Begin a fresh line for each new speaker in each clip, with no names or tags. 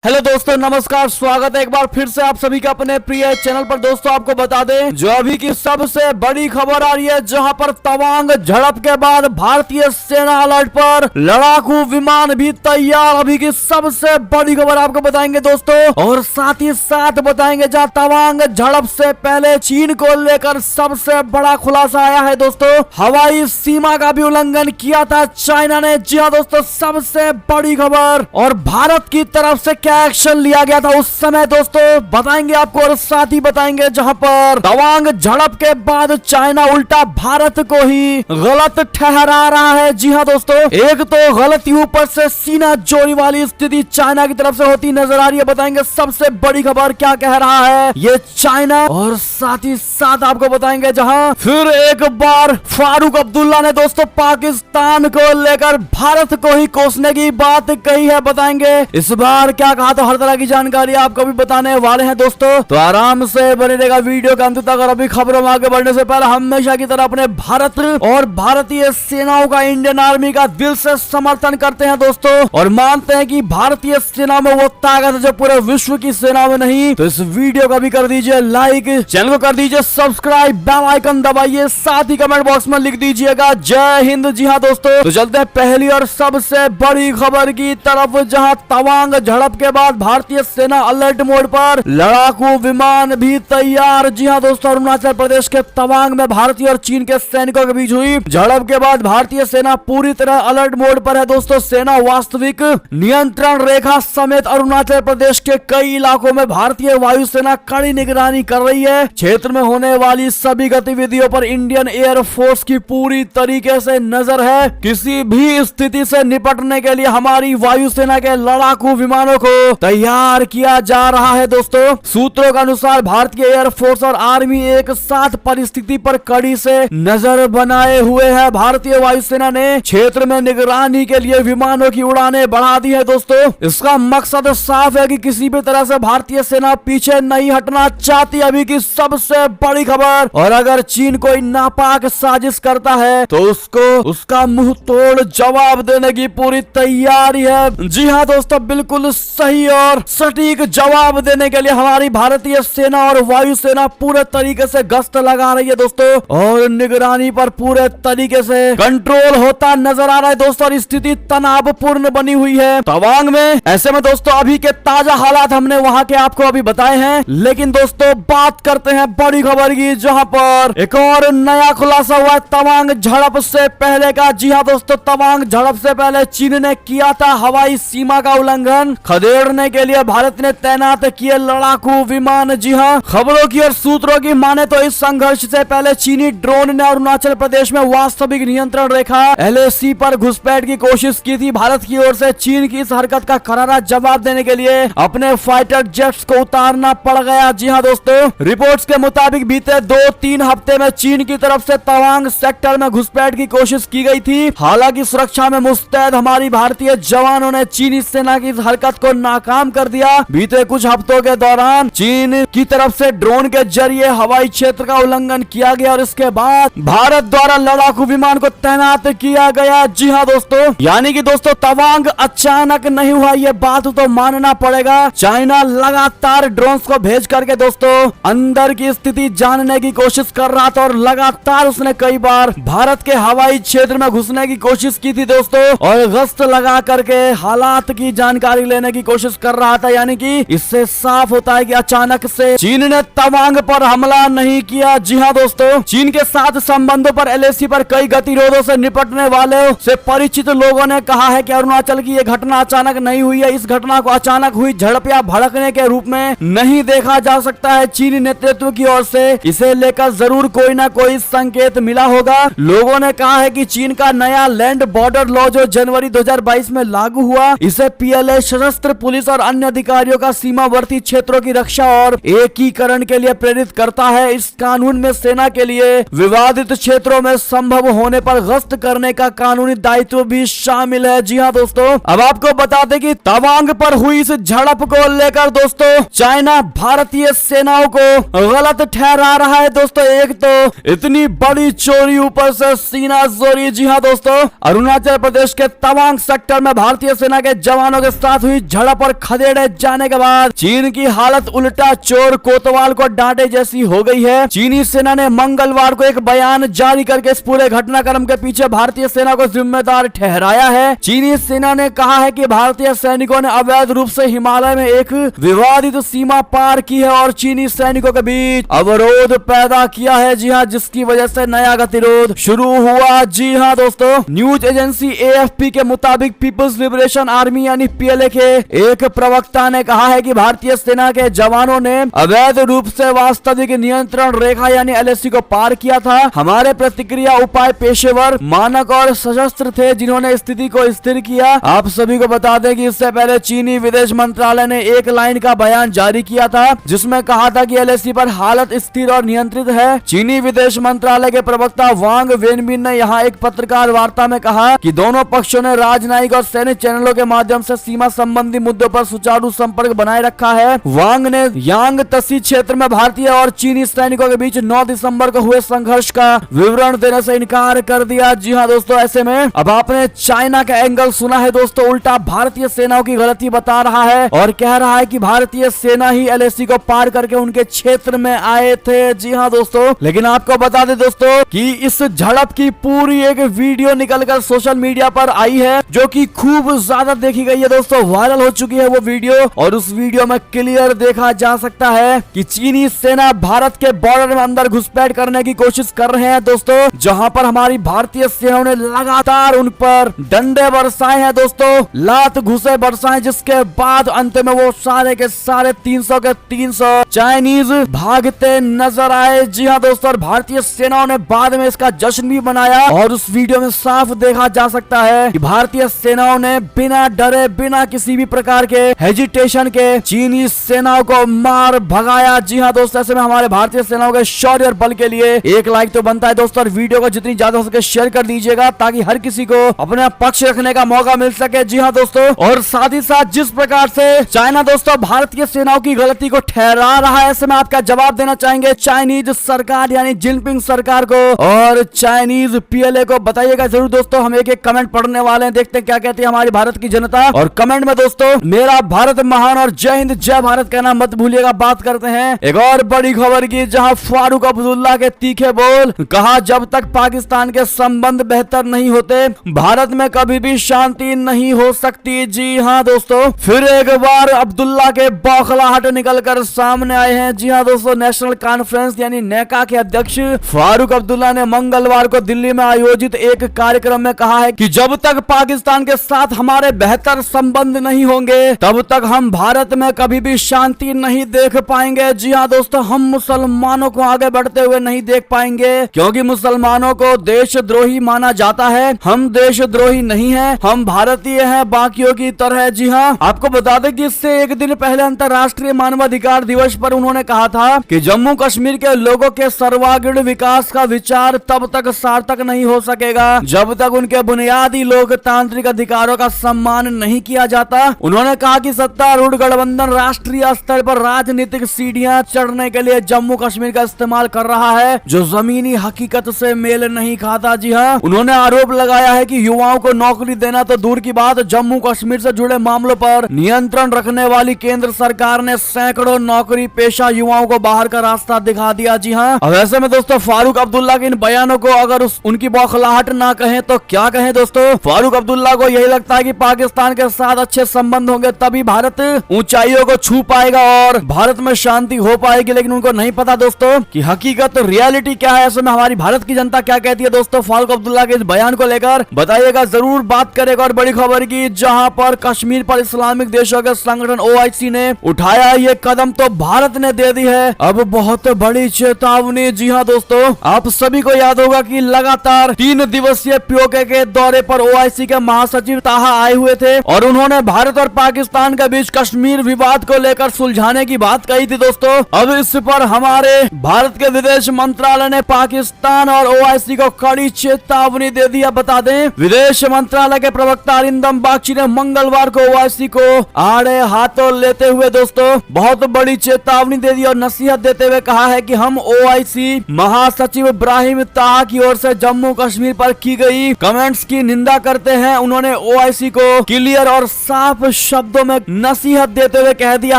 Hello दोस्तों, नमस्कार। स्वागत है एक बार फिर से आप सभी का अपने प्रिय चैनल पर। दोस्तों आपको बता दें, जो अभी की सबसे बड़ी खबर आ रही है, जहां पर तवांग झड़प के बाद भारतीय सेना अलर्ट पर, लड़ाकू विमान भी तैयार। अभी की सबसे बड़ी खबर आपको बताएंगे दोस्तों, और साथ ही साथ बताएंगे जहां तवांग झड़प से पहले चीन को लेकर सबसे बड़ा खुलासा आया है दोस्तों। हवाई सीमा का भी उल्लंघन किया था चाइना ने। जी हाँ दोस्तों, सबसे बड़ी खबर। और भारत की तरफ से एक्शन लिया गया था उस समय दोस्तों, बताएंगे आपको। और साथ ही बताएंगे जहां पर तवांग झड़प के बाद चाइना उल्टा भारत को ही गलत ठहरा रहा है। जी हां दोस्तों, एक तो गलती ऊपर से सीना जोड़ी वाली स्थिति चाइना की तरफ से होती नजर आ रही है। बताएंगे सबसे बड़ी खबर क्या कह रहा है ये चाइना। और साथ ही साथ आपको बताएंगे जहां फिर एक बार फारूक अब्दुल्ला ने दोस्तों पाकिस्तान को लेकर भारत को ही कोसने की बात कही है। बताएंगे इस बार क्या कहा, तो हर तरह की जानकारी आपको भी बताने वाले हैं दोस्तों। तो आराम से बने रहेगा वीडियो के अंत तक। और अभी खबरों में आगे बढ़ने से पहले हमेशा की तरह अपने भारत और भारतीय सेनाओं का, इंडियन आर्मी का दिल से समर्थन करते हैं दोस्तों, और मानते हैं कि भारतीय सेना में वो ताकत है जो पूरे विश्व की सेना में नहीं। तो इस वीडियो को भी कर दीजिए लाइक, चैनल को कर दीजिए सब्सक्राइब, बेल आइकन दबाइए, साथ ही कमेंट बॉक्स में लिख दीजिएगा जय हिंद। जी हाँ दोस्तों, तो चलते हैं पहली और सबसे बड़ी खबर की तरफ, जहां तवांग झड़प के बाद भारतीय सेना अलर्ट मोड पर, लड़ाकू विमान भी तैयार। जी हां दोस्तों, अरुणाचल प्रदेश के तवांग में भारतीय और चीन के सैनिकों के बीच हुई झड़प के बाद भारतीय सेना पूरी तरह अलर्ट मोड पर है दोस्तों। सेना वास्तविक नियंत्रण रेखा समेत अरुणाचल प्रदेश के कई इलाकों में भारतीय वायुसेना कड़ी निगरानी कर रही है। क्षेत्र में होने वाली सभी गतिविधियों पर इंडियन एयर फोर्स की पूरी तरीके से नजर है। किसी भी स्थिति से निपटने के लिए हमारी वायुसेना के लड़ाकू विमानों को तैयार किया जा रहा है दोस्तों। सूत्रों के अनुसार भारतीय एयरफोर्स और आर्मी एक साथ परिस्थिति पर कड़ी से नजर बनाए हुए है। भारतीय वायुसेना ने क्षेत्र में निगरानी के लिए विमानों की उड़ानें बढ़ा दी है दोस्तों। इसका मकसद साफ है कि किसी भी तरह से भारतीय सेना पीछे नहीं हटना चाहती। अभी की सबसे बड़ी खबर। और अगर चीन कोई नापाक साजिश करता है तो उसको उसका मुंह तोड़ जवाब देने की पूरी तैयारी है। जी हाँ दोस्तों, बिल्कुल सही और सटीक जवाब देने के लिए हमारी भारतीय सेना और वायुसेना पूरे तरीके से गश्त लगा रही है दोस्तों, और निगरानी पर पूरे तरीके से कंट्रोल होता नजर आ रहा है दोस्तों। और स्थिति तनावपूर्ण बनी हुई है तवांग में। ऐसे में दोस्तों अभी के ताजा हालात हमने वहां के आपको अभी बताए हैं, लेकिन दोस्तों बात करते हैं बड़ी खबर की, जहां पर एक और नया खुलासा हुआ है तवांग झड़प से पहले का। जी हाँ दोस्तों, तवांग झड़प से पहले चीन ने किया था हवाई सीमा का उल्लंघन। खदेड़ने के लिए भारत ने तैनात किए लड़ाकू विमान। जी हां, खबरों की और सूत्रों की माने तो इस संघर्ष से पहले चीनी ड्रोन ने अरुणाचल प्रदेश में वास्तविक नियंत्रण रेखा LAC पर घुसपैठ की कोशिश की थी। भारत की ओर से चीन की इस हरकत का करारा जवाब देने के लिए अपने फाइटर जेट्स को उतारना पड़ गया। जी हां दोस्तों, रिपोर्ट्स के मुताबिक बीते 2-3 हफ्ते में चीन की तरफ से तवांग सेक्टर में घुसपैठ की कोशिश की गई थी। हालांकि सुरक्षा में मुस्तैद हमारी भारतीय जवानों ने चीनी सेना की इस हरकत को नाकाम कर दिया। बीते कुछ हफ्तों के दौरान चीन की तरफ से ड्रोन के जरिए हवाई क्षेत्र का उल्लंघन किया गया, और इसके बाद भारत द्वारा लड़ाकू विमान को तैनात किया गया। जी हाँ दोस्तों, यानी कि दोस्तों तवांग अचानक नहीं हुआ, ये बात तो मानना पड़ेगा। चाइना लगातार ड्रोन्स को भेज करके दोस्तों अंदर की स्थिति जानने की कोशिश कर रहा था, और लगातार उसने कई बार भारत के हवाई क्षेत्र में घुसने की कोशिश की थी दोस्तों, और गश्त लगा करके हालात की जानकारी लेने की कोशिश कर रहा था। यानी कि इससे साफ होता है कि अचानक से चीन ने तवांग पर हमला नहीं किया। जी हाँ दोस्तों, चीन के साथ संबंधों पर LAC पर कई गतिरोधों से निपटने वाले से परिचित लोगों ने कहा है कि अरुणाचल की यह घटना अचानक नहीं हुई है। इस घटना को अचानक हुई झड़प या भड़कने के रूप में नहीं देखा जा सकता है। चीनी नेतृत्व की ओर से इसे लेकर जरूर कोई ना कोई संकेत मिला होगा। लोगों ने कहा है कि चीन का नया लैंड बॉर्डर लॉ जो जनवरी 2022 में लागू हुआ, इसे PLA सशस्त्र पुलिस और अन्य अधिकारियों का सीमावर्ती क्षेत्रों की रक्षा और एकीकरण के लिए प्रेरित करता है। इस कानून में सेना के लिए विवादित क्षेत्रों में संभव होने पर गश्त करने का कानूनी दायित्व भी शामिल है। जी हाँ दोस्तों, अब आपको बता दें कि तवांग पर हुई इस झड़प को लेकर दोस्तों चाइना भारतीय सेनाओं को गलत ठहरा रहा है दोस्तों। एक तो इतनी बड़ी चोरी, ऊपर से सीना जोरी। जी हाँ दोस्तों, अरुणाचल प्रदेश के तवांग सेक्टर में भारतीय सेना के जवानों के साथ हुई झड़प झड़प और खदेड़े जाने के बाद चीन की हालत उल्टा चोर कोतवाल को डांटे जैसी हो गई है। चीनी सेना ने मंगलवार को एक बयान जारी करके इस पूरे घटनाक्रम के पीछे भारतीय सेना को जिम्मेदार ठहराया है। चीनी सेना ने कहा है कि भारतीय सैनिकों ने अवैध रूप से हिमालय में एक विवादित सीमा पार की है और चीनी सैनिकों के बीच अवरोध पैदा किया है। जी हाँ, जिसकी वजह से नया गतिरोध शुरू हुआ। जी हाँ दोस्तों, न्यूज एजेंसी AFP के मुताबिक पीपल्स लिबरेशन आर्मी यानी PLA के एक प्रवक्ता ने कहा है कि भारतीय सेना के जवानों ने अवैध रूप से वास्तविक नियंत्रण रेखा यानी LAC को पार किया था। हमारे प्रतिक्रिया उपाय पेशेवर, मानक और सशस्त्र थे जिन्होंने स्थिति को स्थिर किया। आप सभी को बता दें कि इससे पहले चीनी विदेश मंत्रालय ने एक लाइन का बयान जारी किया था जिसमें कहा था कि LAC पर हालत स्थिर और नियंत्रित है। चीनी विदेश मंत्रालय के प्रवक्ता वांग वेनबिन ने यहाँ एक पत्रकार वार्ता में कहा कि दोनों पक्षों ने राजनयिक और सैन्य चैनलों के माध्यम से सीमा संबंधी मुद्दों पर सुचारू संपर्क बनाए रखा है। वांग ने यांग तसी क्षेत्र में भारतीय और चीनी सैनिकों के बीच 9 दिसंबर को हुए संघर्ष का विवरण देने से इनकार कर दिया। जी हाँ दोस्तों, ऐसे में अब आपने चाइना का एंगल सुना है दोस्तों, उल्टा भारतीय सेनाओं की गलती बता रहा है और कह रहा है कि भारतीय सेना ही LAC को पार करके उनके क्षेत्र में आए थे। जी हाँ दोस्तों, लेकिन आपको बता दें दोस्तों कि इस झड़प की पूरी एक वीडियो निकलकर सोशल मीडिया पर आई है जो कि खूब ज्यादा देखी गई है दोस्तों, वायरल हो चुकी है वो वीडियो। और उस वीडियो में क्लियर देखा जा सकता है कि चीनी सेना भारत के बॉर्डर में अंदर घुसपैठ करने की कोशिश कर रहे हैं दोस्तों, जहां पर हमारी भारतीय सेनाओं ने लगातार उन पर डंडे बरसाए हैं दोस्तों, लात घुसे बरसाए, जिसके बाद अंत में वो सारे के सारे 300 के 300 चाइनीज भागते नजर आए। जी हाँ दोस्तों, और भारतीय सेनाओं ने बाद में इसका जश्न भी मनाया और उस वीडियो में साफ देखा जा सकता है कि भारतीय सेनाओं ने बिना डरे, बिना किसी भी प्रकार के हेजिटेशन के चीनी सेनाओं को मार भगाया। जी हाँ दोस्तों, ऐसे में हमारे भारतीय सेनाओं के शौर्य और बल के लिए एक लाइक तो बनता है दोस्तों, और वीडियो को जितनी ज्यादा हो सके शेयर कर दीजिएगा ताकि हर किसी को अपना पक्ष रखने का मौका मिल सके। जी हाँ दोस्तों, और साथ ही साथ जिस प्रकार से चाइना दोस्तों भारतीय सेनाओं की गलती को ठहरा रहा है, ऐसे में आप क्या जवाब देना चाहेंगे चाइनीज सरकार यानी जिनपिंग सरकार को और चाइनीज PLA को? बताइएगा जरूर दोस्तों, हम एक एक कमेंट पढ़ने वाले हैं, देखते हैं क्या कहती है हमारी भारत की जनता। और कमेंट में दोस्तों मेरा भारत महान और जय हिंद जय भारत कहना मत भूलिएगा। बात करते हैं एक और बड़ी खबर की, जहां फारूक अब्दुल्ला के तीखे बोल, कहा जब तक पाकिस्तान के संबंध बेहतर नहीं होते भारत में कभी भी शांति नहीं हो सकती। जी हाँ दोस्तों, फिर एक बार अब्दुल्ला के बौखलाहट निकलकर सामने आए हैं। जी हाँ दोस्तों, नेशनल कॉन्फ्रेंस यानी नेका के अध्यक्ष फारूक अब्दुल्ला ने मंगलवार को दिल्ली में आयोजित एक कार्यक्रम में कहा है कि जब तक पाकिस्तान के साथ हमारे बेहतर संबंध नहीं होंगे तब तक हम भारत में कभी भी शांति नहीं देख पाएंगे। जी हाँ दोस्तों, हम मुसलमानों को आगे बढ़ते हुए नहीं देख पाएंगे क्योंकि मुसलमानों को देशद्रोही माना जाता है। हम देशद्रोही नहीं है, हम भारतीय हैं बाकियों की तरह। जी हाँ, आपको बता दें कि इससे एक दिन पहले अंतर्राष्ट्रीय मानवाधिकार दिवस पर उन्होंने कहा था कि जम्मू कश्मीर के लोगों के सर्वांगीण विकास का विचार तब तक सार्थक नहीं हो सकेगा जब तक उनके बुनियादी लोकतांत्रिक अधिकारों का सम्मान नहीं किया जाता। उन्होंने कहा कि सत्तारूढ़ गठबंधन राष्ट्रीय स्तर पर राजनीतिक सीढ़ियां चढ़ने के लिए जम्मू कश्मीर का इस्तेमाल कर रहा है जो जमीनी हकीकत से मेल नहीं खाता। जी हाँ, उन्होंने आरोप लगाया है कि युवाओं को नौकरी देना तो दूर की बात, जम्मू कश्मीर से जुड़े मामलों पर नियंत्रण रखने वाली केंद्र सरकार ने सैकड़ों नौकरी पेशा युवाओं को बाहर का रास्ता दिखा दिया। जी हाँ, अब ऐसे में दोस्तों फारूक अब्दुल्ला के इन बयानों को अगर उनकी बौखलाहट ना कहें तो क्या कहें दोस्तों? फारूक अब्दुल्ला को यही लगता है कि पाकिस्तान के साथ अच्छे संबंध होंगे तभी भारत ऊंचाइयों को छू पाएगा और भारत में शांति हो पाएगी, लेकिन उनको नहीं पता दोस्तों कि हकीकत रियलिटी क्या है। ऐसे में हमारी भारत की जनता क्या कहती है दोस्तों फारूक अब्दुल्ला के इस बयान को लेकर? बताइएगा जरूर। बात करेगा और बड़ी खबर की, जहां पर कश्मीर पर इस्लामिक देशों के संगठन OIC ने उठाया ये कदम तो भारत ने दे दी है अब बहुत बड़ी चेतावनी। जी हाँ दोस्तों, आप सभी को याद होगा कि लगातार 3 दिवसीय POK के दौरे पर OIC के महासचिव ताहा आए हुए थे और उन्होंने भारत और पाकिस्तान के बीच कश्मीर विवाद को लेकर सुलझाने की बात कही थी दोस्तों। अब इस पर हमारे भारत के विदेश मंत्रालय ने पाकिस्तान और OIC को कड़ी चेतावनी दे दी। बता दें, विदेश मंत्रालय के प्रवक्ता अरिंदम बागची ने मंगलवार को OIC को आड़े हाथों लेते हुए दोस्तों बहुत बड़ी चेतावनी दे दी और नसीहत देते हुए कहा है कि हम OIC महासचिव इब्राहिम ताहा की ओर से जम्मू कश्मीर पर की गई कमेंट्स की निंदा करते हैं। उन्होंने OIC को क्लियर और साफ शब्दों में नसीहत देते हुए कह दिया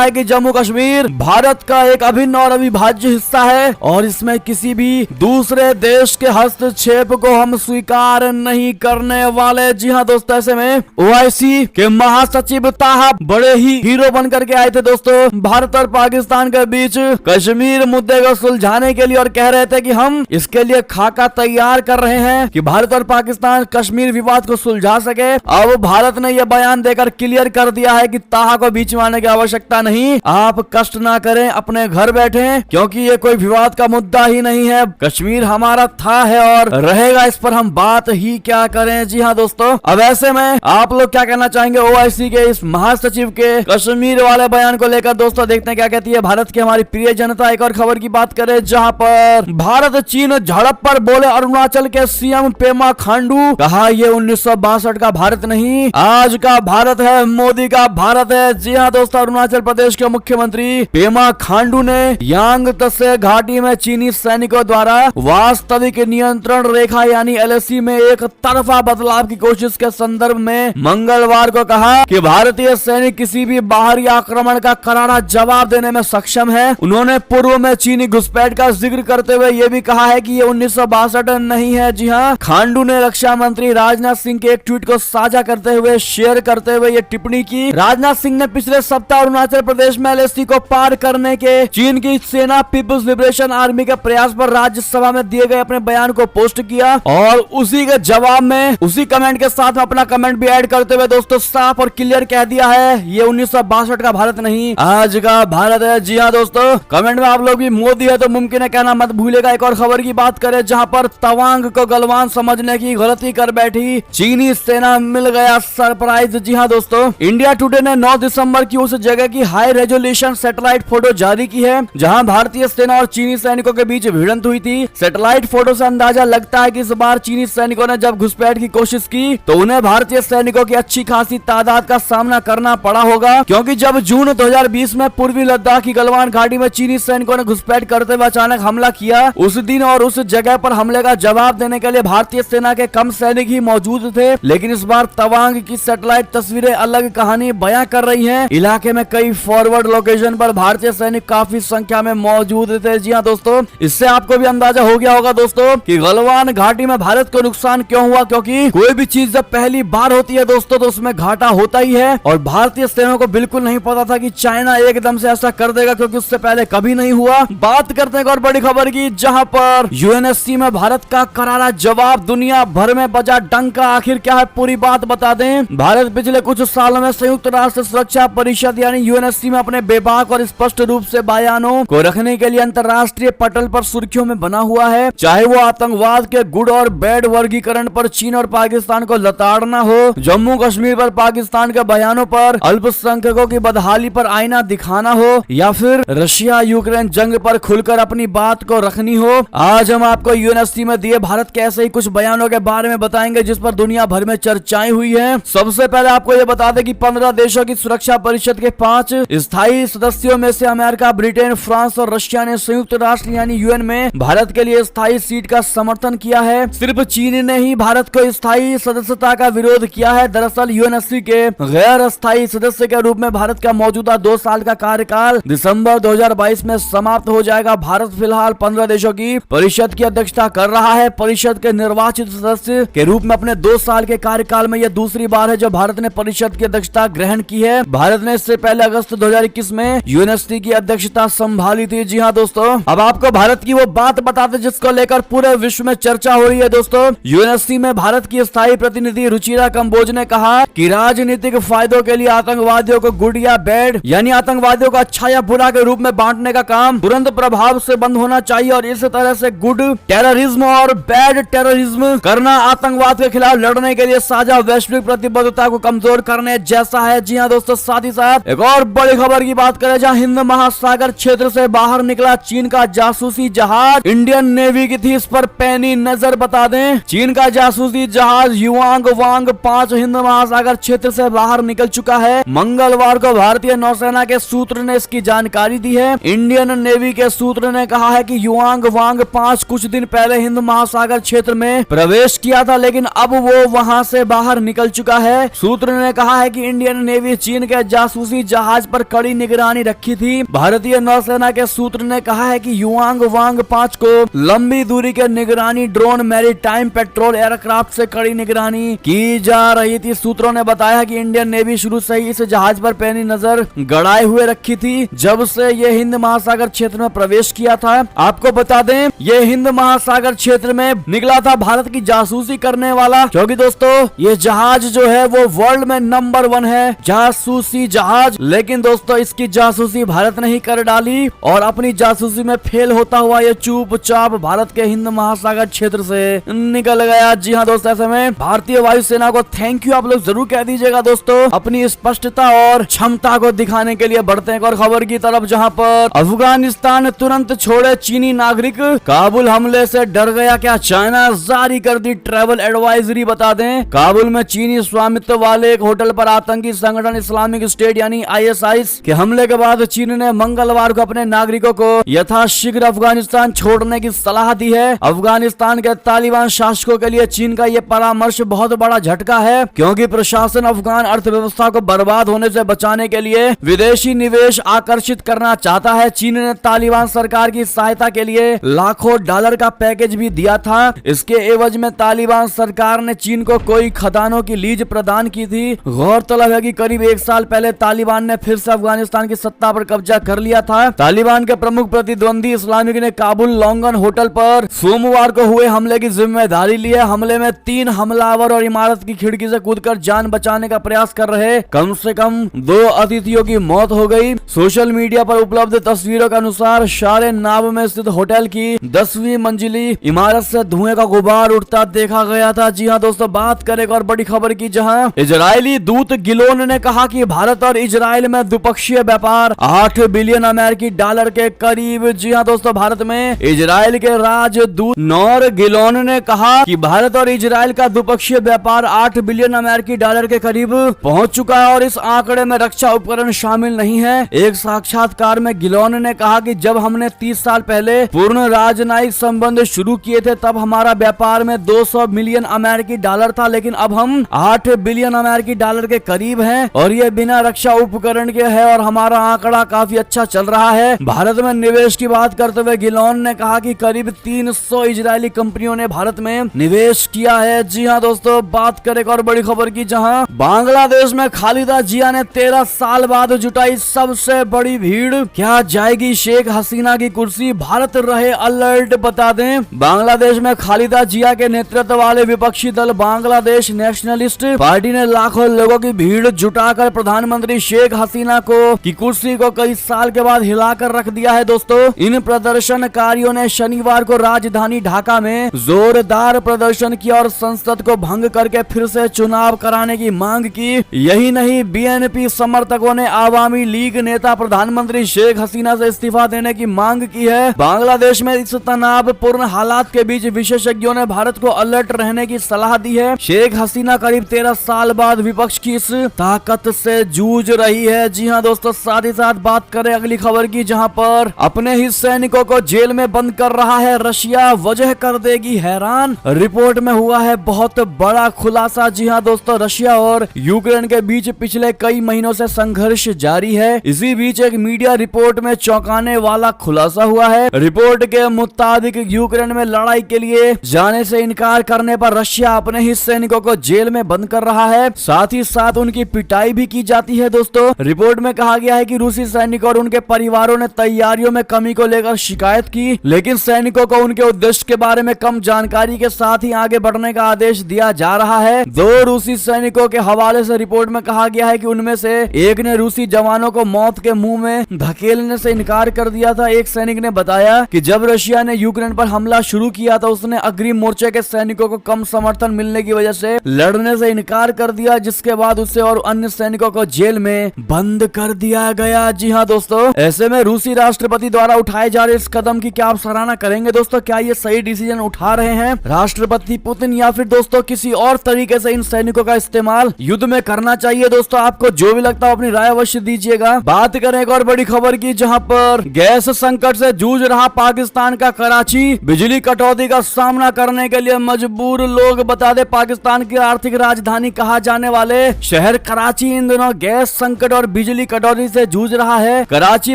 है कि जम्मू कश्मीर भारत का एक अभिन्न और अविभाज्य हिस्सा है और इसमें किसी भी दूसरे देश के हस्तक्षेप को हम स्वीकार नहीं करने वाले। जी हाँ दोस्तों, ऐसे में ओआईसी के महासचिव ताहा बड़े ही हीरो बन करके आए थे दोस्तों भारत और पाकिस्तान के बीच कश्मीर मुद्दे को सुलझाने के लिए और कह रहे थे कि हम इसके लिए खाका तैयार कर रहे हैं कि भारत और पाकिस्तान कश्मीर विवाद को सुलझा सके। अब भारत ने यह बयान देकर क्लियर कर दिया है कि ताहा को बीच में आने की आवश्यकता नहीं, आप कष्ट ना करें, अपने घर बैठे, क्योंकि ये कोई विवाद का मुद्दा ही नहीं है। कश्मीर हमारा था, है और रहेगा, इस पर हम बात ही क्या करें। जी हाँ दोस्तों, अब ऐसे में आप लोग क्या कहना चाहेंगे ओआईसी के इस महासचिव के कश्मीर वाले बयान को लेकर? दोस्तों देखते हैं क्या कहती है भारत की हमारी प्रिय जनता। एक और खबर की बात करें जहां पर भारत चीन झड़प पर बोले अरुणाचल के सीएम पेमा खांडू, कहा ये 1962 का भारत नहीं, आज का भारत है, मोदी का भारत है। जी हाँ दोस्तों, अरुणाचल प्रदेश के मुख्यमंत्री पेमा खांडू ने यांग त्से घाटी में चीनी सैनिकों द्वारा वास्तविक नियंत्रण रेखा यानी एलएसी में एक तरफा बदलाव की कोशिश के संदर्भ में मंगलवार को कहा कि भारतीय सैनिक किसी भी बाहरी आक्रमण का करारा जवाब देने में सक्षम है। उन्होंने पूर्व में चीनी घुसपैठ का जिक्र करते हुए यह भी कहा है कि ये 1962 नहीं है। जी हाँ, खांडू ने रक्षा मंत्री राजनाथ सिंह के एक ट्वीट को साझा करते हुए शेयर करते हुए ये टिप्पणी की। राजनाथ सिंह ने पिछले सप्ताह अरुणाचल प्रदेश में एलएसी को पार करने के चीन की सेना पीपुल्स लिबरेशन आर्मी के प्रयास पर राज्यसभा में दिए गए अपने बयान को पोस्ट किया और उसी के जवाब में उसी कमेंट के साथ में अपना कमेंट भी ऐड करते हुए दोस्तों साफ और क्लियर कह दिया है ये 1962 का भारत नहीं, आज का भारत है। जी हाँ दोस्तों, कमेंट में आप लोग भी मोदी है तो मुमकिन है कहना मत भूलेगा। एक और खबर की बात करें जहां पर तवांग को गलवान समझने की गलती कर बैठी चीनी सेना, मिल गया सरप्राइज। जी हाँ दोस्तों, इंडिया टुडे ने 9 दिसंबर की उस जगह की हाई रेजोल्यूशन सैटेलाइट फोटो जारी की है जहां भारतीय सेना और चीनी सैनिकों के बीच भिड़ंत हुई थी। सैटेलाइट फोटो से अंदाजा लगता है कि इस बार चीनी सैनिकों ने जब घुसपैठ की कोशिश की तो उन्हें भारतीय सैनिकों की अच्छी खासी तादाद का सामना करना पड़ा होगा, क्योंकि जब जून 2020 में पूर्वी लद्दाख की गलवान घाटी में चीनी सैनिकों ने घुसपैठ करते हुए अचानक हमला किया, उस दिन और उस जगह पर हमले का जवाब देने के लिए भारतीय सेना के कम सैनिक ही मौजूद थे। लेकिन इस बार तवांग की सैटेलाइट तस्वीरें अलग कहानी बयां कर रही हैं। इलाके में कई फॉरवर्ड लोकेशन पर भारतीय सैनिक काफी संख्या में मौजूद थे। जी हाँ दोस्तों, इससे आपको भी अंदाजा हो गया होगा दोस्तों कि गलवान घाटी में भारत को नुकसान क्यों हुआ, क्योंकि कोई भी चीज जब पहली बार होती है दोस्तों तो उसमें घाटा होता ही है और भारतीय सेना को बिल्कुल नहीं पता था कि चाइना एकदम से ऐसा कर देगा, क्योंकि उससे पहले कभी नहीं हुआ। बात करते हैं और बड़ी खबर की जहां पर यूएनएससी में भारत का करारा जवाब, दुनिया भर में बजा डंका। आखिर क्या है पूरी बात बता दें। भारत पिछले कुछ सालों में संयुक्त राष्ट्र सुरक्षा परिषद यानी यूएनएससी में अपने बेबाक और स्पष्ट रूप से बयानों को रखने के लिए अंतर्राष्ट्रीय पटल पर सुर्खियों में बना हुआ है, चाहे वो आतंकवाद के गुड और बैड वर्गीकरण पर चीन और पाकिस्तान को लताड़ना हो, जम्मू कश्मीर पर पाकिस्तान के बयानों पर अल्पसंख्यकों की बदहाली पर आईना दिखाना हो, या फिर रशिया यूक्रेन जंग पर खुलकर अपनी बात को रखनी हो। आज हम आपको यूएनएससी में दिए भारत के ऐसे ही कुछ बयानों के बारे में बताएंगे जिस पर दुनिया भर में चर्चाएं हुई है। सबसे पहले आपको यह बता दें कि 15 देशों की सुरक्षा परिषद के 5 स्थायी सदस्यों में से अमेरिका, ब्रिटेन, फ्रांस और रशिया ने संयुक्त राष्ट्र यानी यूएन में भारत के लिए स्थायी सीट का समर्थन किया है। सिर्फ चीन ने ही भारत को स्थायी सदस्यता का विरोध किया है। दरअसल यूएनएससी के गैर स्थायी सदस्य के रूप में भारत का मौजूदा 2 साल का कार्यकाल दिसंबर 2022 में समाप्त हो जाएगा। भारत फिलहाल 15 देशों की परिषद की अध्यक्षता कर रहा है। परिषद के निर्वाचित सदस्य के रूप में अपने 2 साल के कार्यकाल में यह दूसरी बार है जब भारत ने परिषद की अध्यक्षता ग्रहण की है। भारत ने इससे पहले अगस्त 2021 में यूएनएससी की अध्यक्षता संभाली थी। जी हाँ दोस्तों, अब आपको भारत की वो बात बताते जिसको लेकर पूरे विश्व में चर्चा हो रही है। दोस्तों, यूएनएससी में भारत की स्थायी प्रतिनिधि रुचिरा कंबोज ने कहा कि राजनीतिक फायदों के लिए आतंकवादियों को गुड या बैड यानी आतंकवादियों को अच्छा या बुरा के रूप में बांटने का काम तुरंत प्रभाव से बंद होना चाहिए और इस तरह से गुड टेररिज्म और बैड टेररिज्म करना आतंकवाद के खिलाफ लड़ने के लिए साझा वैश्विक प्रतिबद्धता को कमजोर करने जैसा है। जी हाँ दोस्तों, साथ ही साथ एक और बड़ी खबर की बात करें जहां हिंद महासागर क्षेत्र से बाहर निकला चीन का जासूसी जहाज, इंडियन नेवी की थी इस पर पैनी नजर। बता दें, चीन का जासूसी जहाज युआंग वांग 5 हिंद महासागर क्षेत्र से बाहर निकल चुका है। मंगलवार को भारतीय नौसेना के सूत्र ने इसकी जानकारी दी है। इंडियन नेवी के सूत्र ने कहा है कि युआंग वांग 5 कुछ दिन पहले हिंद महासागर क्षेत्र में प्रवेश किया था, लेकिन अब वो वहां से बाहर निकल चुका है। सूत्र ने कहा है कि इंडियन नेवी चीन के जासूसी जहाज पर कड़ी निगरानी रखी थी। भारतीय नौसेना के सूत्र ने कहा है कि युआंग वांग 5 को लंबी दूरी के निगरानी ड्रोन मैरीटाइम पेट्रोल एयरक्राफ्ट से कड़ी निगरानी की जा रही थी। सूत्रों ने बताया कि इंडियन नेवी शुरू से ही इस जहाज पर पैनी नजर गड़ाए हुए रखी थी जब से ये हिंद महासागर क्षेत्र में प्रवेश किया था। आपको बता दें ये हिंद महासागर क्षेत्र में निकला था भारत की जासूसी करने वाला, क्योंकि दोस्तों ये जहाज जो है वो वर्ल्ड में नंबर 1 है जासूसी जहाज। लेकिन दोस्तों इसकी जासूसी भारत ने ही कर डाली और अपनी जासूसी में फेल होता हुआ ये चुपचाप भारत के हिंद महासागर क्षेत्र से निकल गया। जी हाँ दोस्तों, ऐसे में भारतीय वायुसेना को थैंक यू आप लोग जरूर कह दीजिएगा दोस्तों अपनी स्पष्टता और क्षमता को दिखाने के लिए। बढ़ते हैं और खबर की तरफ, जहां पर अफगानिस्तान तुरंत छोड़े चीनी नागरिक, काबुल हमले से डर गया क्या चाइना, जारी कर दी ट्रैवल एडवाइजरी। बता दें काबुल में चीनी स्वामित्व वाले एक होटल पर आतंकी संगठन इस्लामिक स्टेट यानी ISIS के हमले के बाद चीन ने मंगलवार को अपने नागरिकों को यथाशीघ्र अफगानिस्तान छोड़ने की सलाह दी है। अफगानिस्तान के तालिबान शासकों के लिए चीन का यह परामर्श बहुत बड़ा झटका है, क्योंकि प्रशासन अफगान अर्थव्यवस्था को बर्बाद होने से बचाने के लिए विदेशी निवेश आकर्षित करना चाहता है। चीन ने तालिबान सरकार की सहायता के लिए लाखों डॉलर का पैकेज भी दिया था। इसके एवज में तालिबान सरकार ने चीन को कोई खदानों की लीज प्रदान की थी। गौरतलब है कि करीब 1 साल पहले तालिबान ने फिर से अफगानिस्तान की सत्ता पर कब्जा कर लिया था। तालिबान के प्रमुख प्रतिद्वंदी इस्लामिक ने काबुल लोंगन होटल पर सोमवार को हुए हमले की जिम्मेदारी ली है। हमले में 3 हमलावर और इमारत की खिड़की से कूदकर जान बचाने का प्रयास कर रहे कम से कम 2 अतिथियों की मौत हो गई। सोशल मीडिया पर उपलब्ध तस्वीरों के अनुसार शारे नाव में स्थित होटल की 10वीं मंजिली इमारत से धुएं का गुबार उठता देखा गया था। जी हाँ दोस्तों, बात करें और बड़ी खबर की, जहां इजरायली दूत गिलोन ने कहा कि भारत और इजराइल में द्विपक्षीय व्यापार 8 बिलियन अमेरिकी डॉलर के करीब। जी हाँ दोस्तों, भारत में इजराइल के राजदूत नोर गिलोन ने कहा कि भारत और इजराइल का द्विपक्षीय व्यापार 8 बिलियन अमेरिकी डॉलर के करीब पहुंच चुका है और इस आंकड़े में रक्षा उपकरण शामिल नहीं है। एक साक्षात्कार में गिलोन ने कहा कि जब हमने 30 साल पहले पूर्ण राजनयिक संबंध शुरू किए थे तब हमारा व्यापार में 200 मिलियन अमेरिकी डॉलर था, लेकिन अब हम 8 बिलियन अमेरिकी डॉलर के करीब हैं और ये बिना रक्षा उपकरण के है और हमारा आंकड़ा काफी अच्छा चल रहा है। भारत में निवेश की बात करते हुए गिलोन ने कहा कि करीब 300 इजरायली कंपनियों ने भारत में निवेश किया है। जी हाँ दोस्तों, बात करें और बड़ी खबर की, जहां बांग्लादेश में खालिदा जिया ने 13 साल बाद जुटाई सबसे बड़ी भीड़, क्या जाएगी शेख हसीना की कुर्सी, भारत रहे अलर्ट। बता दें बांग्लादेश में खालिदा जिया के नेतृत्व वाले विपक्षी दल बांग्लादेश नेशनलिस्ट पार्टी ने लाखों लोगों की भीड़ जुटाकर प्रधानमंत्री शेख हसीना की कुर्सी को कई साल के बाद हिलाकर रख दिया है। दोस्तों इन प्रदर्शनकारियों ने शनिवार को राजधानी ढाका में जोरदार प्रदर्शन किया और संसद को भंग करके फिर से चुनाव कराने की मांग की। यही नहीं, BNP समर्थकों ने आवामी लीग नेता प्रधानमंत्री शेख हसीना से इस्तीफा देने की मांग की है। बांग्लादेश में इस तनावपूर्ण हालात के बीच विशेषज्ञों ने भारत को अलर्ट रहने की सलाह दी है। शेख हसीना करीब 13 साल बाद विपक्ष की इस ताकत से जूझ रही है। जी हाँ दोस्तों, साथ ही साथ बात करें अगली खबर की, जहां पर अपने ही सैनिकों को जेल में बंद कर रहा है रशिया, वजह कर देगी हैरान। रिपोर्ट में हुआ है बहुत बड़ा खुलासा। जी हाँ दोस्तों, रशिया और यूक्रेन के बीच पिछले कई महीनों से संघर्ष जारी है। इसी बीच एक मीडिया रिपोर्ट में चौंकाने वाला खुलासा हुआ है। रिपोर्ट के मुताबिक यूक्रेन में लड़ाई के लिए जाने से इनकार करने पर रशिया अपने ही सैनिकों को जेल में बंद कर रहा है, साथ ही साथ उनकी पिटाई भी की जाती है। दोस्तों रिपोर्ट में कहा गया है कि रूसी सैनिक और उनके परिवारों ने तैयारियों में कमी को लेकर शिकायत की, लेकिन सैनिकों को उनके उद्देश्य के बारे में कम जानकारी के साथ ही आगे बढ़ने का आदेश दिया जा रहा है। 2 रूसी सैनिकों के हवाले से रिपोर्ट में कहा गया है कि उनमें से एक ने रूसी जवानों को मौत के मुंह में धकेलने से इनकार कर दिया था। एक सैनिक ने बताया कि जब रशिया ने यूक्रेन पर हमला शुरू किया तो उसने अग्रिम मोर्चे के सैनिकों को कम समर्थन मिलने की वजह से लड़ने से इनकार कर दिया, जिसके बाद उसे और अन्य सैनिकों को जेल में बंद कर दिया गया। जी हाँ दोस्तों, ऐसे में रूसी राष्ट्रपति द्वारा उठाए जा रहे इस कदम की क्या आप सराहना करेंगे दोस्तों? क्या ये सही डिसीजन उठा रहे हैं राष्ट्रपति पुतिन, या फिर दोस्तों किसी और तरीके से इन सैनिकों का इस्तेमाल युद्ध में करना चाहिए? दोस्तों आपको जो भी लगता है अपनी राय अवश्य दीजिएगा। बात करें एक और बड़ी खबर की, जहां पर गैस संकट से जूझ रहा पाकिस्तान का कराची, बिजली कटौती का सामना करने के लिए मजबूर लोग। बता दे पाकिस्तान की आर्थिक राजधानी कहा जाने वाले शहर शहर कराची इन दिनों गैस संकट और बिजली कटौती से जूझ रहा है। कराची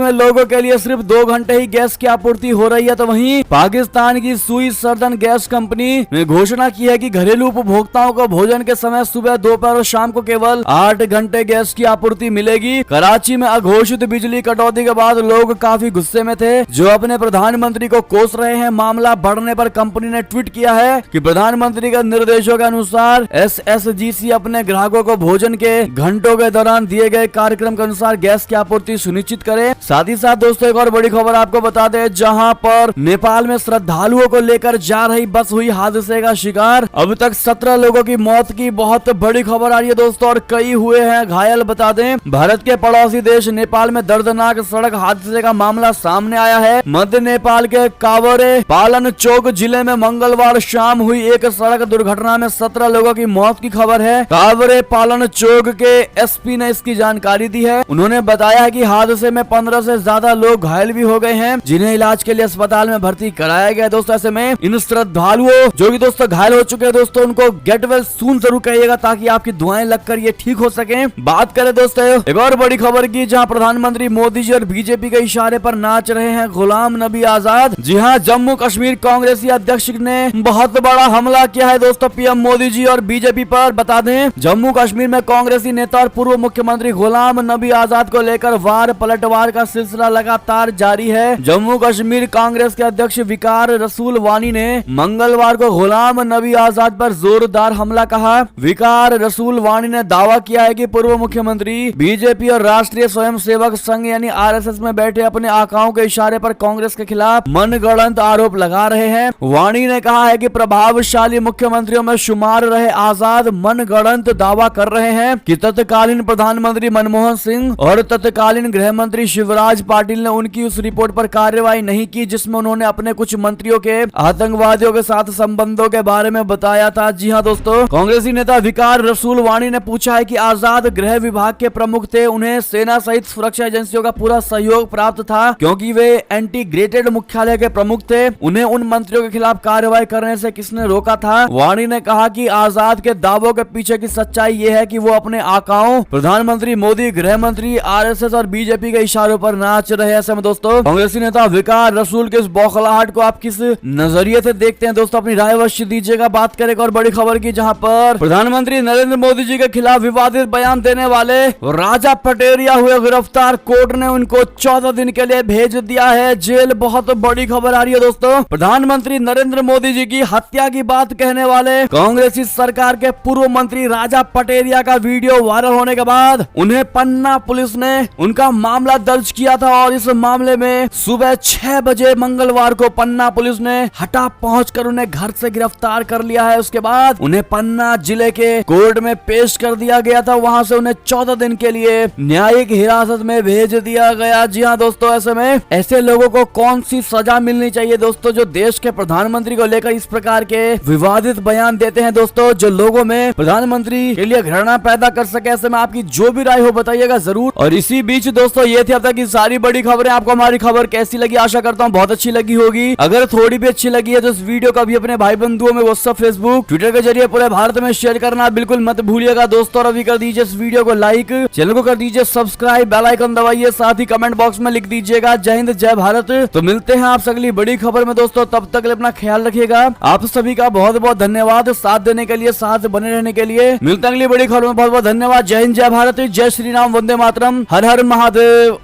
में लोगों के लिए सिर्फ 2 घंटे ही गैस की आपूर्ति हो रही है, तो वहीं पाकिस्तान की सुई सर्दन गैस कंपनी ने घोषणा की है कि घरेलू उपभोक्ताओं को भोजन के समय सुबह, दोपहर और शाम को केवल 8 घंटे गैस की आपूर्ति मिलेगी। कराची में अघोषित बिजली कटौती के बाद लोग काफी गुस्से में थे, जो अपने प्रधानमंत्री को कोस रहे हैं। मामला बढ़ने पर कंपनी ने ट्वीट किया है कि प्रधानमंत्री के निर्देशों के अनुसार SSGC अपने ग्राहकों को भोजन के घंटों के दौरान दिए गए कार्यक्रम के अनुसार गैस की आपूर्ति सुनिश्चित करे। साथ ही साथ दोस्तों एक और बड़ी खबर आपको बता दें, जहां पर नेपाल में श्रद्धालुओं को लेकर जा रही बस हुई हादसे का शिकार। अब तक 17 लोगों की मौत की बहुत बड़ी खबर आ रही है दोस्तों, और कई हुए हैं घायल। बता दें, भारत के पड़ोसी देश नेपाल में दर्दनाक सड़क हादसे का मामला सामने आया है। मध्य नेपाल के कावरे पालन चौक जिले में मंगलवार शाम हुई एक सड़क दुर्घटना में 17 लोगों की मौत की खबर है। कावरे पालन चौक के SP ने इसकी जानकारी दी है। उन्होंने बताया है कि हादसे में 15 से ज्यादा लोग घायल भी हो गए हैं, जिन्हें इलाज के लिए अस्पताल में भर्ती कराया गया। दोस्तों ऐसे में इन श्रद्धालुओं जो कि दोस्तों घायल हो चुके हैं दोस्तों, उनको गेट वेल सून जरूर कहिएगा, ताकि आपकी दुआएं लगकर ये ठीक हो सके। बात करें दोस्तों एक और बड़ी खबर की, जहां प्रधानमंत्री मोदी जी और बीजेपी के इशारे पर नाच रहे हैं गुलाम नबी आजाद। जी हां, जम्मू कश्मीर कांग्रेसी अध्यक्ष ने बहुत बड़ा हमला किया है दोस्तों PM मोदी जी और बीजेपी पर। बता दें, जम्मू कश्मीर में कांग्रेसी नेता और पूर्व मुख्यमंत्री गुलाम नबी आजाद को लेकर वार पलटवार का सिलसिला लगातार जारी है। जम्मू कश्मीर कांग्रेस के अध्यक्ष विकार रसूल वानी ने मंगलवार को गुलाम नबी आजाद पर जोरदार हमला कहा। विकार रसूल वानी ने दावा किया है कि पूर्व मुख्यमंत्री बीजेपी और राष्ट्रीय स्वयंसेवक संघ यानी RSS में बैठे अपने आकाओं के इशारे पर कांग्रेस के खिलाफ मनगढ़ंत आरोप लगा रहे हैं। वानी ने कहा है कि प्रभावशाली मुख्यमंत्रियों में शुमार रहे आजाद मनगढ़ंत दावा कर रहे हैं कि तत्कालीन प्रधानमंत्री मनमोहन सिंह और तत्कालीन गृह मंत्री शिवराज पाटिल ने उनकी उस रिपोर्ट पर कार्रवाई नहीं की, जिसमें उन्होंने अपने कुछ मंत्रियों के आतंकवादियों के साथ संबंधों के बारे में बताया था। जी हां दोस्तों, कांग्रेसी नेता विकार रसूल वानी ने पूछा है कि आजाद गृह विभाग के प्रमुख थे, उन्हें सेना सहित सुरक्षा एजेंसियों का पूरा सहयोग प्राप्त था क्योंकि वे इंटीग्रेटेड मुख्यालय के प्रमुख थे। उन्हें उन मंत्रियों के खिलाफ कार्रवाई करने से किसने रोका था? वानी ने कहा कि आजाद के दावों के पीछे की सच्चाई ये है कि वो अपने आकाओं प्रधानमंत्री मोदी, गृह मंत्री, RSS और बीजेपी के इशारों पर नाच रहे हैं। ऐसे में दोस्तों कांग्रेसी नेता विकार रसूल के इस बौखलाहट को आप किस नजरिए से देखते हैं दोस्तों, अपनी राय अवश्य दीजिएगा। बात करें और बड़ी खबर की, जहां पर प्रधानमंत्री नरेंद्र मोदी जी के खिलाफ विवादित बयान देने वाले राजा पटेरिया हुए गिरफ्तार। कोर्ट ने उनको 14 दिन के लिए भेज दिया है जेल। बहुत बड़ी खबर आ रही है दोस्तों, प्रधानमंत्री नरेंद्र मोदी जी की हत्या की बात कहने वाले कांग्रेसी सरकार के पूर्व मंत्री राजा पटेरिया का वीडियो वायरल होने के बाद उन्हें पन्ना पुलिस ने उनका मामला दर्ज किया था, और इस मामले में सुबह 6 बजे मंगलवार को पन्ना पुलिस ने हटा पहुंचकर उन्हें घर से गिरफ्तार कर लिया है। उसके बाद उन्हें पन्ना जिले के कोर्ट में पेश कर दिया गया था, वहां से उन्हें 14 दिन के लिए न्यायिक हिरासत में भेज दिया गया। जी हाँ दोस्तों, ऐसे में ऐसे लोगों को कौन सी सजा मिलनी चाहिए दोस्तों, जो देश के प्रधानमंत्री को लेकर इस प्रकार के विवादित बयान देते हैं दोस्तों, जो लोगों में प्रधानमंत्री के लिए घृणा पैदा कर सके। ऐसे में आपकी जो भी राय हो बताइएगा जरूर। और इसी बीच दोस्तों ये थी अब तक की सारी बड़ी खबरें। आपको हमारी खबर कैसी लगी? आशा करता हूँ बहुत अच्छी लगी होगी। अगर थोड़ी भी अच्छी लगी है तो इस वीडियो को भी अपने भाई बंधुओं में व्हाट्सएप, फेसबुक, ट्विटर के जरिए पूरे भारत में शेयर करना बिल्कुल मत भूलिएगा दोस्तों। और अभी कर दीजिए इस वीडियो को लाइक, चैनल को कर दीजिए सब्सक्राइब, बेल आइकन दबाइए, साथ ही कमेंट बॉक्स में लिख दीजिएगा जय हिंद जय भारत। तो मिलते हैं आपसे अगली बड़ी खबर में दोस्तों, तब तक अपना ख्याल रखिएगा। आप सभी का बहुत बहुत धन्यवाद साथ देने के लिए, साथ बने रहने के लिए। मिलते हैं अगली बड़ी खबर में। बहुत बहुत धन्यवाद। जय हिंद जय भारत, जय श्री राम, वंदे मातरम, हर हर महादेव।